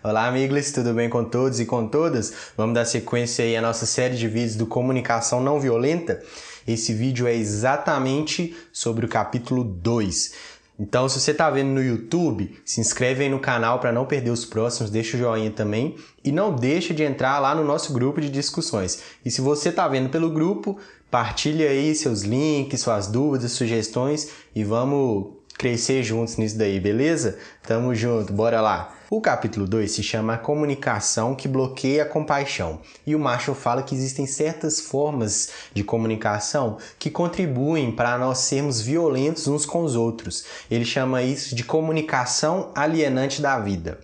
Olá amigos, tudo bem com todos e com todas? Vamos dar sequência aí à nossa série de vídeos do Comunicação Não Violenta. Esse vídeo é exatamente sobre o capítulo 2. Então, se você está vendo no YouTube, se inscreve aí no canal para não perder os próximos, deixa o joinha também e não deixa de entrar lá no nosso grupo de discussões. E se você está vendo pelo grupo, partilha aí seus links, suas dúvidas, sugestões e vamos crescer juntos nisso daí, beleza? Tamo junto, bora lá! O capítulo 2 se chama A Comunicação que Bloqueia a Compaixão e o Marshall fala que existem certas formas de comunicação que contribuem para nós sermos violentos uns com os outros. Ele chama isso de comunicação alienante da vida.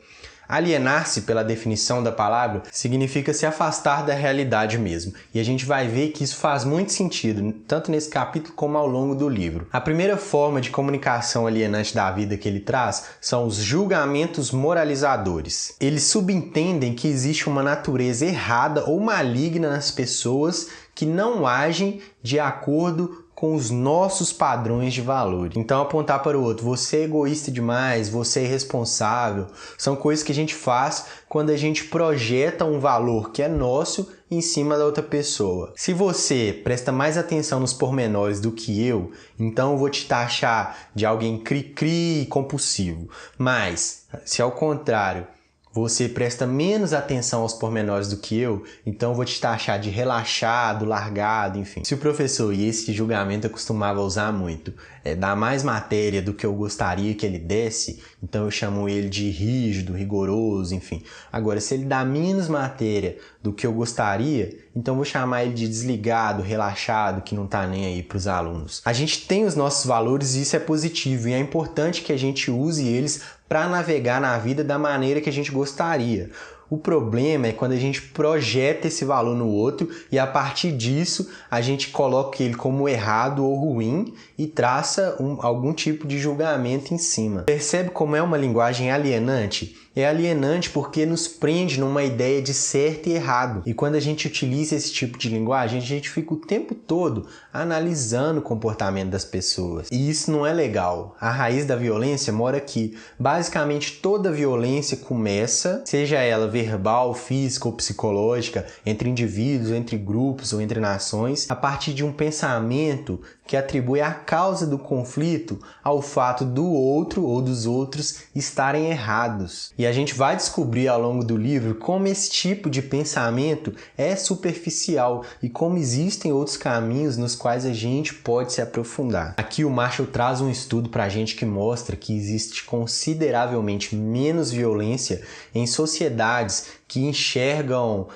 Alienar-se, pela definição da palavra, significa se afastar da realidade mesmo. E a gente vai ver que isso faz muito sentido, tanto nesse capítulo como ao longo do livro. A primeira forma de comunicação alienante da vida que ele traz são os julgamentos moralizadores. Eles subentendem que existe uma natureza errada ou maligna nas pessoas que não agem de acordo com os nossos padrões de valores. Então apontar para o outro, você é egoísta demais, você é irresponsável, são coisas que a gente faz quando a gente projeta um valor que é nosso em cima da outra pessoa. Se você presta mais atenção nos pormenores do que eu, então eu vou te taxar de alguém cri-cri e compulsivo. Mas, se ao contrário, você presta menos atenção aos pormenores do que eu, então eu vou te taxar de relaxado, largado, enfim. Se o professor, e esse julgamento eu costumava usar muito, dá mais matéria do que eu gostaria que ele desse, então eu chamo ele de rígido, rigoroso, enfim. Agora, se ele dá menos matéria do que eu gostaria, então eu vou chamar ele de desligado, relaxado, que não tá nem aí para os alunos. A gente tem os nossos valores e isso é positivo, e é importante que a gente use eles para navegar na vida da maneira que a gente gostaria. O problema é quando a gente projeta esse valor no outro e a partir disso a gente coloca ele como errado ou ruim e traça algum tipo de julgamento em cima. Percebe como é uma linguagem alienante? É alienante porque nos prende numa ideia de certo e errado. E quando a gente utiliza esse tipo de linguagem, a gente fica o tempo todo analisando o comportamento das pessoas. E isso não é legal. A raiz da violência mora aqui. Basicamente, toda violência começa, seja ela verbal, física ou psicológica, entre indivíduos, entre grupos ou entre nações, a partir de um pensamento que atribui a causa do conflito ao fato do outro ou dos outros estarem errados. E a gente vai descobrir ao longo do livro como esse tipo de pensamento é superficial e como existem outros caminhos nos quais a gente pode se aprofundar. Aqui o Marshall traz um estudo para a gente que mostra que existe consideravelmente menos violência em sociedades que enxergam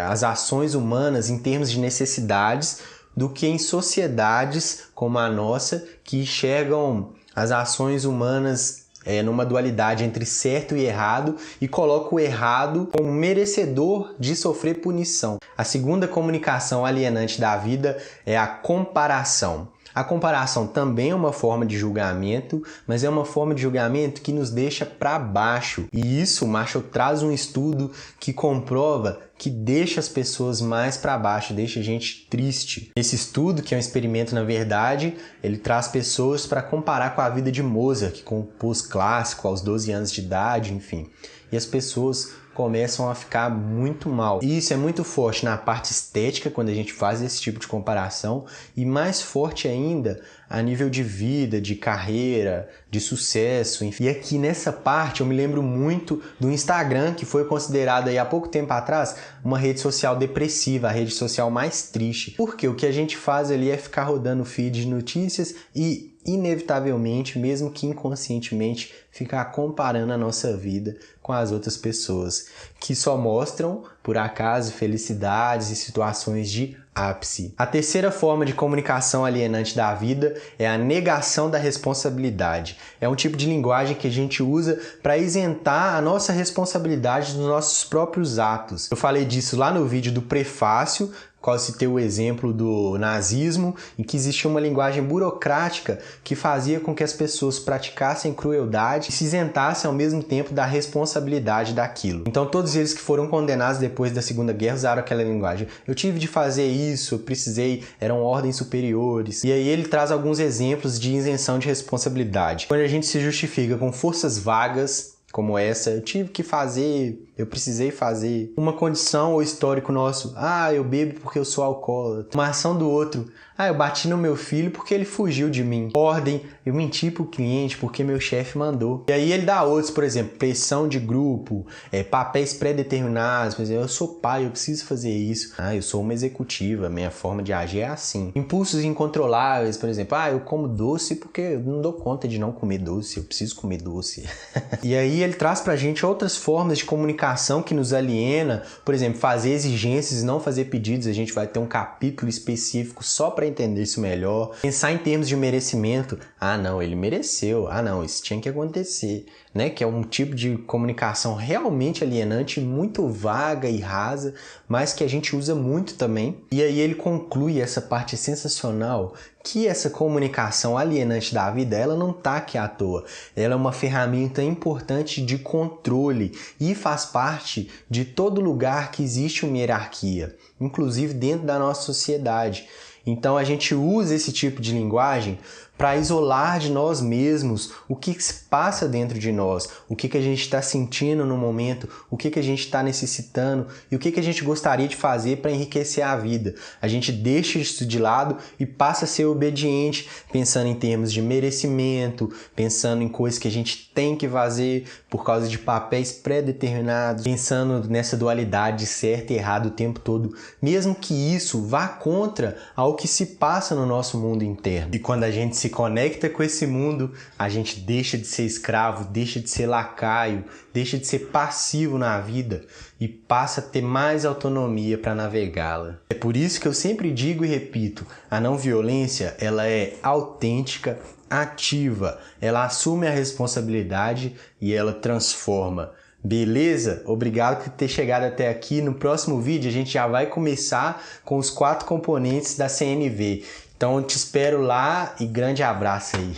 as ações humanas em termos de necessidades do que em sociedades como a nossa que enxergam as ações humanas numa dualidade entre certo e errado e coloca o errado como merecedor de sofrer punição. A segunda comunicação alienante da vida é a comparação. A comparação também é uma forma de julgamento, mas é uma forma de julgamento que nos deixa para baixo. E isso o Marshall traz um estudo que comprova que deixa as pessoas mais para baixo, deixa a gente triste. Esse estudo, que é um experimento na verdade, ele traz pessoas para comparar com a vida de Mozart, que compôs clássico aos 12 anos de idade, enfim. E as pessoas começam a ficar muito mal. E isso é muito forte na parte estética, quando a gente faz esse tipo de comparação, e mais forte ainda a nível de vida, de carreira, de sucesso, enfim. E aqui nessa parte eu me lembro muito do Instagram, que foi considerado aí há pouco tempo atrás uma rede social depressiva, a rede social mais triste. Porque o que a gente faz ali é ficar rodando o feed de notícias e inevitavelmente, mesmo que inconscientemente, ficar comparando a nossa vida com as outras pessoas, que só mostram, por acaso, felicidades e situações de ápice. A terceira forma de comunicação alienante da vida é a negação da responsabilidade. É um tipo de linguagem que a gente usa para isentar a nossa responsabilidade dos nossos próprios atos. Eu falei disso lá no vídeo do prefácio, qual citei o exemplo do nazismo, em que existia uma linguagem burocrática que fazia com que as pessoas praticassem crueldade e se isentassem ao mesmo tempo da responsabilidade daquilo. Então todos eles que foram condenados depois da Segunda Guerra usaram aquela linguagem. Eu tive de fazer isso, eu precisei, eram ordens superiores. E aí ele traz alguns exemplos de isenção de responsabilidade. Quando a gente se justifica com forças vagas, como essa, eu tive que fazer, eu precisei fazer. Uma condição ou histórico nosso, eu bebo porque eu sou alcoólatra. Uma ação do outro, eu bati no meu filho porque ele fugiu de mim. Ordem, eu menti pro cliente porque meu chefe mandou. E aí ele dá outros, por exemplo, pressão de grupo, papéis pré-determinados, por exemplo, eu sou pai, eu preciso fazer isso. Eu sou uma executiva, minha forma de agir é assim. Impulsos incontroláveis, por exemplo, eu como doce porque eu não dou conta de não comer doce, eu preciso comer doce. E aí ele traz pra gente outras formas de comunicação que nos aliena, por exemplo, fazer exigências e não fazer pedidos, a gente vai ter um capítulo específico só para entender isso melhor. Pensar em termos de merecimento, não, ele mereceu, não, isso tinha que acontecer, né? Que é um tipo de comunicação realmente alienante, muito vaga e rasa, mas que a gente usa muito também. E aí ele conclui essa parte sensacional, que essa comunicação alienante da vida, ela não tá aqui à toa. Ela é uma ferramenta importante de controle e faz parte de todo lugar que existe uma hierarquia, inclusive dentro da nossa sociedade. Então a gente usa esse tipo de linguagem para isolar de nós mesmos o que se passa dentro de nós, o que a gente está sentindo no momento, o que a gente está necessitando e o que a gente gostaria de fazer para enriquecer a vida. A gente deixa isso de lado e passa a ser obediente, pensando em termos de merecimento, pensando em coisas que a gente tem que fazer por causa de papéis pré-determinados, pensando nessa dualidade de certo e errado o tempo todo, mesmo que isso vá contra ao que se passa no nosso mundo interno. E quando a gente se conecta com esse mundo, a gente deixa de ser escravo, deixa de ser lacaio, deixa de ser passivo na vida e passa a ter mais autonomia para navegá-la. É por isso que eu sempre digo e repito, a não violência, ela é autêntica, ativa, ela assume a responsabilidade e ela transforma. Beleza? Obrigado por ter chegado até aqui. No próximo vídeo a gente já vai começar com os 4 componentes da CNV. Então eu te espero lá e grande abraço aí.